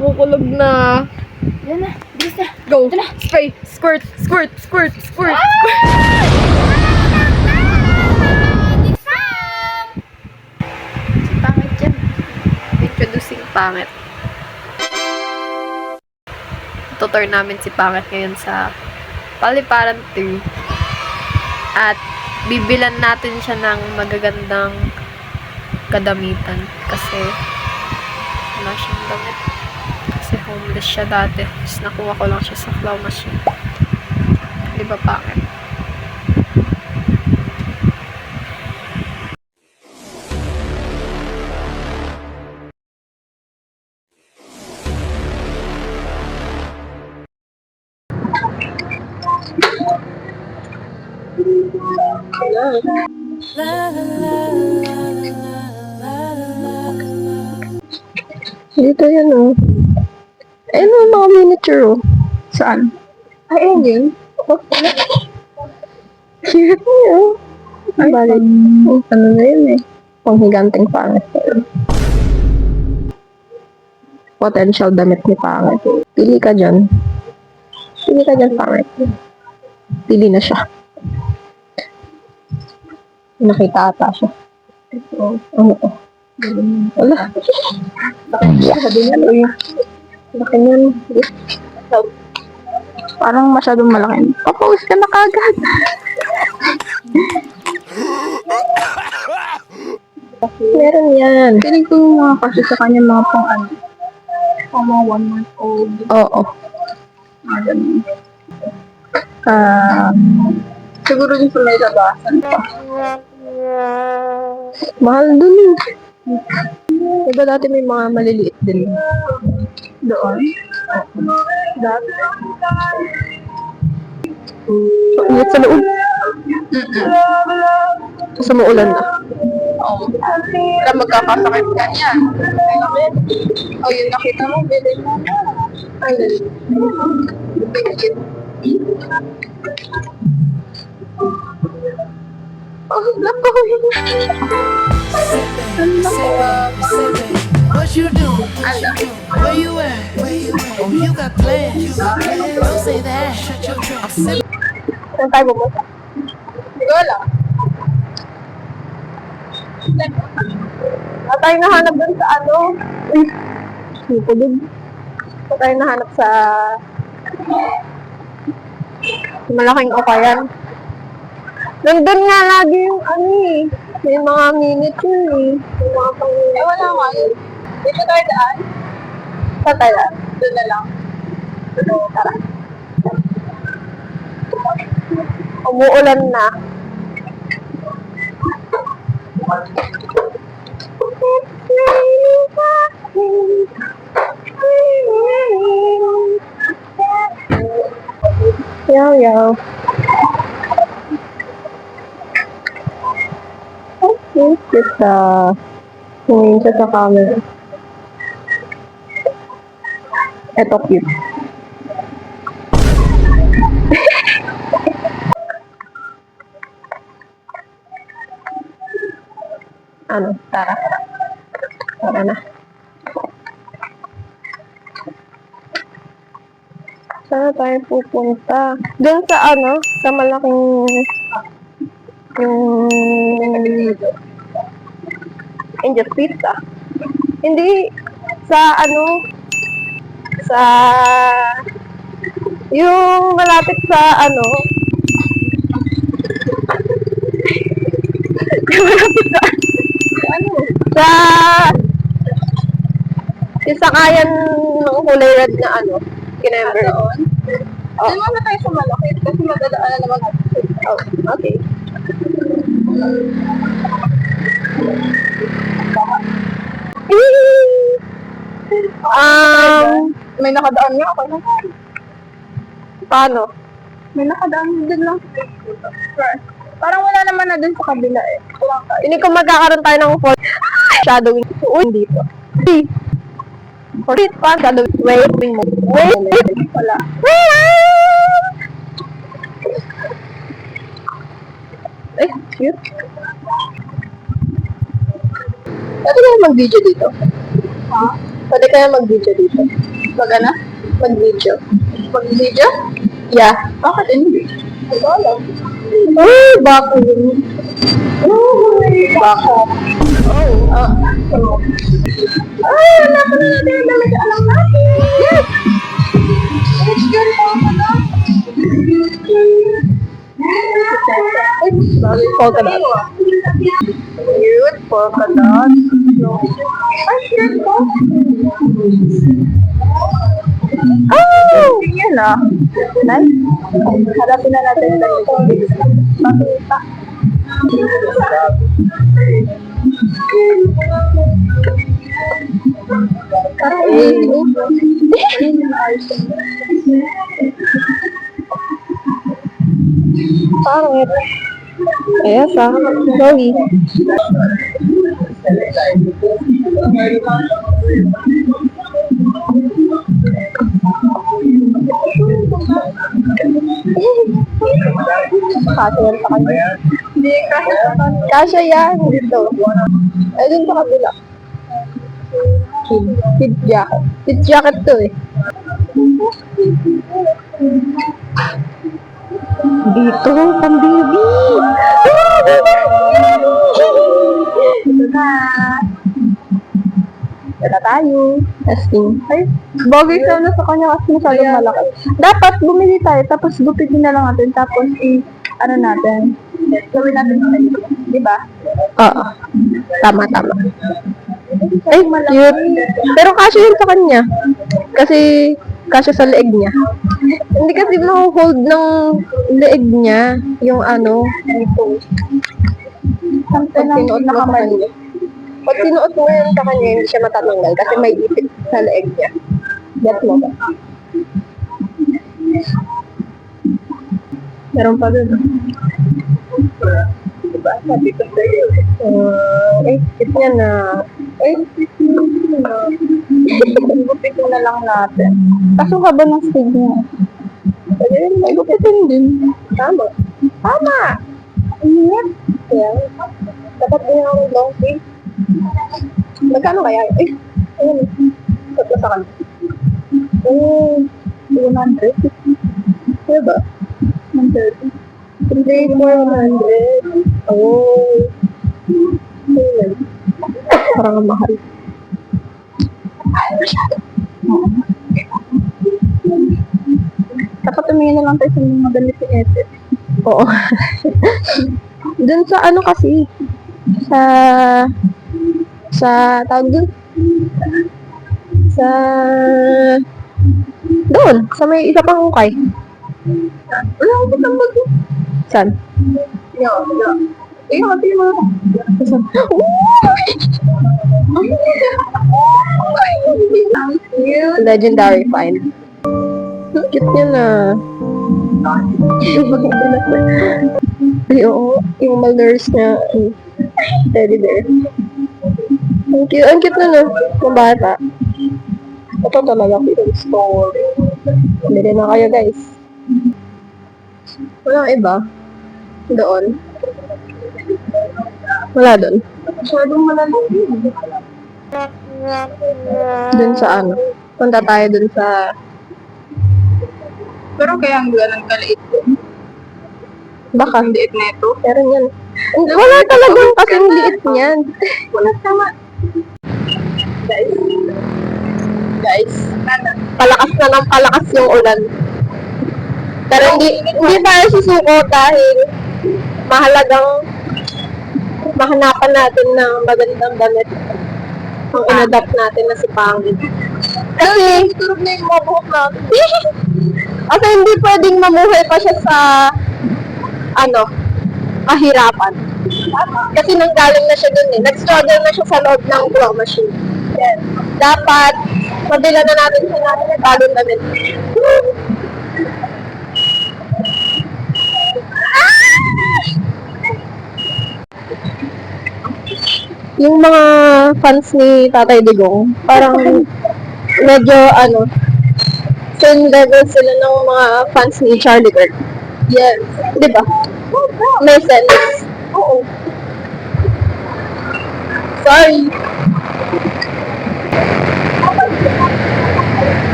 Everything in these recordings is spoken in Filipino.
Kukulog na. Yan na, bilis na. Go. Ito na. Spray. Squirt, squirt, squirt, squirt. Si pangit yan. Introducing Pangit. Tutor namin si Pangit ngayon sa Paliparan 2. At bibilan natin siya ng magagandang kadamitan kasi wala siyang damit. Kasi homeless siya dati. Tapos nakuha ko lang siya sa claw machine. Di ba Pangit? Dito yan oh. Ayun oh, mga miniature oh. Saan? Ay, ayun yun. Cute niya oh. Ay, Balik. Ano na yun eh. Panghiganting Pangit. Potential damit ni Pangit. Pili ka dyan. Pili ka dyan, Pangit. Pili na siya. Nakita ata siya. Ano to? Wala. Sabi niya, ano yun? Laki niyan. Parang masyadong malaki. Papawis ka na kagad. Meron yan. Piling ko mga kasi sa kanya mga pang ano. Pang mga 1 month old. Oo. Mga ganun. Siguro din sa may labasan pa. Mahal dun eh. Diba dati may mga maliliit din. Doon. Dati. So, ingat sa loob. Sa maulan na. Oo. Kaya magkakasakit ka niyan. Oh, yun nakita mo, bilhin mo. Ay, bigit. Oh, naku. What you doing? Where you at? Oh, you got plans. Don't say that. Shut your trap. I'm sipping. Saan tayo pumunta? Hindi ko alam. Wala tayong nahanap dun sa ano. Uy, siko dun. Wala tayong nahanap sa malaking okayan. Nandun nga lagi yung ano eh. May mga miniature eh. May mga pang... Eh, wala nga yun. Dito tayo daan. Saan tayo daan? Doon na lang. Tara. Umuulan na. Yaw, yaw. Okay, kita. Tingin siya sa camera. Eto cute. Ano? Tara. Tara na. Saan tayo pupunta? Doon sa ano? Sa malaking... Yung... Angel's Pizza. Hindi. Sa ano? Sa... Yung malapit sa ano? Yung malapit sa ano? Sa... Yung sakayan ng kulay red na ano? Kinember. Doon. Doon muna tayo sa malaki kasi madadaan na naman natin. Oh, okay. May nakadaan nga ako. Paano? May nakadaan din lang. Parang wala naman na dun sa kabila eh. Kulang tayo. Hindi ko magkakaroon tayo ng shadowing. Uy, dito. Wait, pa, shadowing. Wait, mo. Wait. Wala. Eh, cute. Pwede kaya mag-video dito? Ha? Pwede kaya mag-video dito? Mag ano? Mag-video. Mag-video? Yeah. Bakit hindi? Hindi ko alam. Uy, bako yun. Baka. Oh. Ay, wala pa na natin yung damit. Alam natin. Yes! Let's go po ako na. Polka dot. Cute, polka dot. Ay, cute po. Oh! Yan ah. Nice. Harapin na natin yung damit. Pakita. Parang Pangit. Yes, ah. Sorry. Kasya yan sa kanya. hindi kasi Kasya yan. Dito. Ay, dun sa kabila. Kid jacket. Kid jacket to eh. Dito, pang-baby. ito na. Wala tayo. Testing. Ay, bagay sana sa kanya kasi masyadong malaki. Dapat bumili tayo, tapos gupitin na lang natin, tapos ano natin. Gawin natin sa kanila. Di ba? Oo. Tama. Ay, cute. Pero kasya yun sa kanya. Kasi, kasya sa leeg niya. Hindi kasi ma-hold ng leeg niya, yung ano, dito. Sampai Pag sinuot mo sa kanya. Pag sinuot mo yun sa kanya, hindi siya matatanggal kasi may ipit sa leeg niya. Get mo ba? Meron pa dun. Diba? Sabi ko sa'yo. Cute niya na. Gupitin na lang natin. Kaso haba ng stage niya. Ayun, may gupitin din. Tama. Ingat. Kaya, dapat din ako ng long sleeve. Magkano kaya? Ayun. Tatlo sa kanya. 200. Kaya ba? 130. Hindi, 400. Oh. Ayun. Parang mahal. Dapat tumingin na lang tayo sa mga damit ni Ete. Oo. Dun sa ano kasi, tawag dun, doon, sa may isa pang ukay. Wala ko bitang bag. Saan? Yeah. Hati mo. Saan? Ang cute. Legendary find. Cute niya na. Ay, oo. Yung malnourished niya, teddy bear. Ang cute na no. Ng bata. Ito talaga yung story. Bili na kayo guys. Walang iba. Doon. Wala doon. Masyadong malalaki. Doon sa ano. Punta tayo doon sa... Pero kaya ang ganang kaliit ko. Baka. Ang liit neto. Pero yan. Wala talagang kasing liit niyan. Wala tama. Guys, palakas na ng palakas yung ulan. Pero hindi tayo susuko dahil mahalagang mahanapan natin ng magandang damit ang inadapt natin na si Pangit. Kasi, Turog na yung mga buhok natin. kasi hindi pwedeng mamuhay pa siya sa kahirapan. Kasi nanggaling na siya dun eh. Nag-struggle na siya sa loob ng claw machine. Yes. Dapat, mabila na natin siya natin ng bagong damit. Yung mga fans ni Tatay Digong, parang medyo same level sila ng mga fans ni Charlie Kirk. Yes. Di ba? May sense. Oo. Sorry.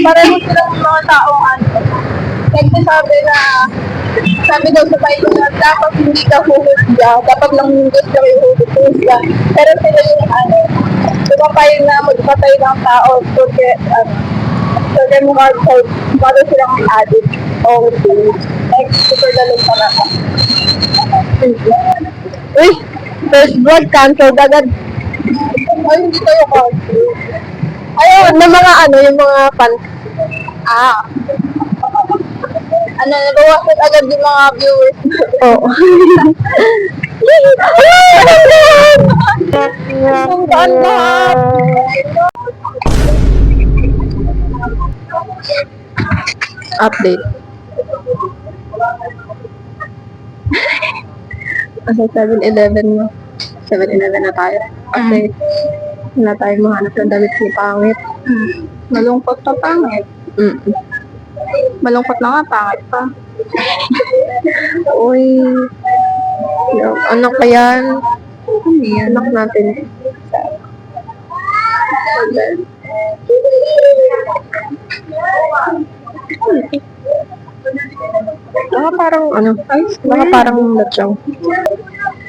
pareho silang mga taong ano. Sabi daw sa Bible na dapat hindi ka huhusga, dapat lang yung Diyos ka yung huhusga. Pero sila yung ano, lumapay na magpatay ng tao, so kaya mo para silang may addict. Okay. Like, super dalong pa na. Uy! First blood, cancel agad. Ay, hindi kayo cancel. Ayun, na mga ano, yung mga fans. Ano, nabawasan agad yung mga viewers. Oo. Ang ganda! Update. Kasi 7-Eleven mo. 7-Eleven na tayo. Update. Wala tayong mahanap ng damit ni Pangit. Malungkot na Pangit. Malungkot na nga, Pangit pa. Uy. Anak pa yan. Anak natin. Parang ano, parang latsang.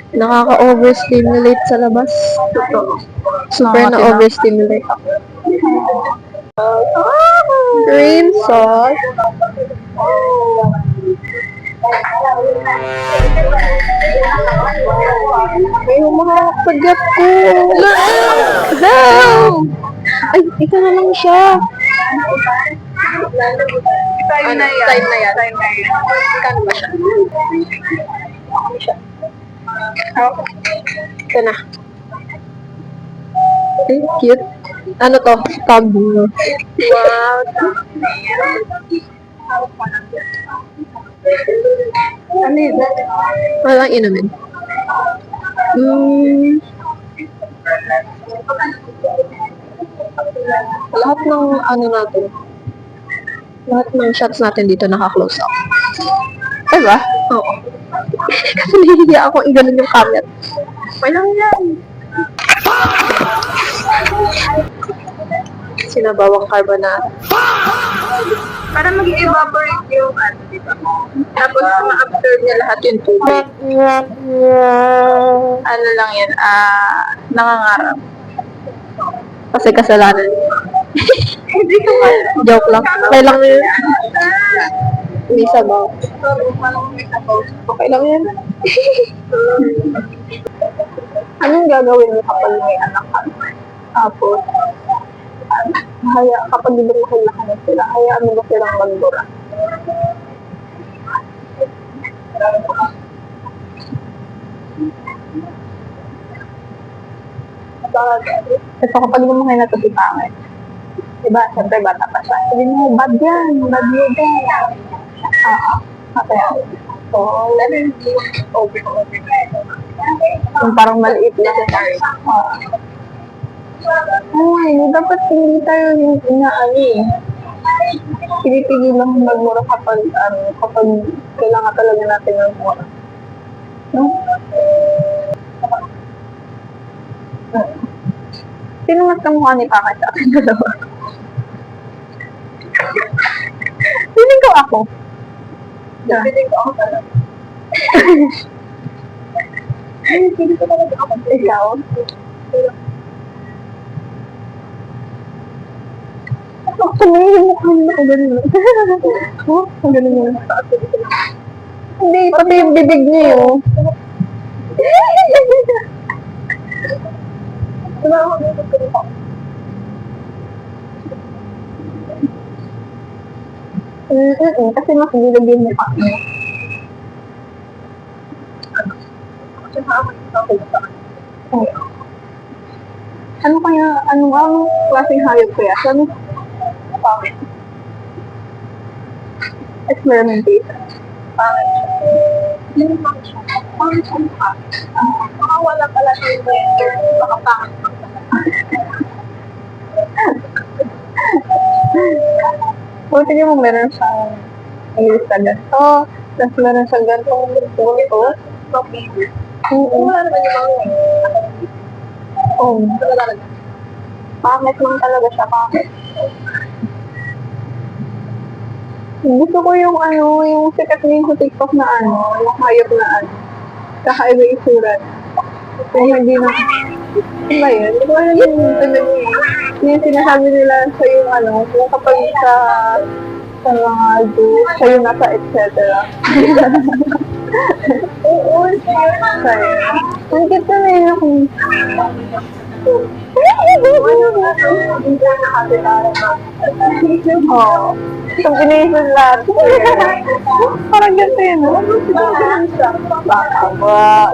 Nakaka-overstimulate sa labas. Super na-overstimulate ako. Green sauce. Ay, yung mga pagat ko. No! Ay, ito na lang siya. Time na yan. Kano ba siya? Ito na. Ay, cute. Ano to? Tag. Wow. Ano yun? Walang inumin. Lahat ng ano natin, lahat ng shots natin dito naka-close up. Diba? Oo. Kasi nahihiya ako i-ganon yung camera. Walang yan. Sinabawang carbonara. Para mag-evaporate yung ano, diba? Tapos ma-absorb niya lahat yung tubig. Ano lang yan, nangangarap. Kasi kasalanan. Hindi ko joke lang. Okay lang yun. May sabaw. Okay lang yun. Anong gagawin mo kapag may anak ka? Tapos, kapag lumaki na sila, hayaan mo ba silang magdura? Kasi kapag lumaki na ito si Pangit, diba, siyempre bata pa siya. Sabi mo, bad yan, bad yun yan. Kaya, so, yung parang maliit na siya. Ay, dapat hindi tayo yung inaani. Pinipigil lang magmura kapag kailangan talaga natin magmura. No? Sino mas kamukha ni Pangit sa akin dalawa? Feeling ko ako. Yeah. Feeling ko ako talaga. Feeling ko talaga ako. Ikaw? Tumingin mo kami ako ganun. Ang ganun yun. Hindi, pati yung bibig niya yun. Diba ako dito ko? Kasi mas bilag yung mukha niya. Ano kaya, anong klaseng hayop kaya? Ano? Pangit. Experimentation. Pangit siya. Hindi pangit siya. Pangit siya mukha. Baka wala pala siya yung gender. Baka pangit. Buti niyo mo meron siyang English na ganito. Tapos meron siyang ganitong ganito. Wala naman yung mga pangit lang talaga siya. Pangit. Gusto ko yung yung sikat ngayon sa TikTok na yung hayop na kakaiba yung itsura. Yung hindi na, ano ba yun? Hindi ko alam yung talaga yung sinasabi nila sa yung yung kapag sa mga zoo, siya yung nasa et cetera. Oo, sa'yo. Ang kita na yun ako. Oo. Combination lahat. Parang ganito yun, no? Baka ba?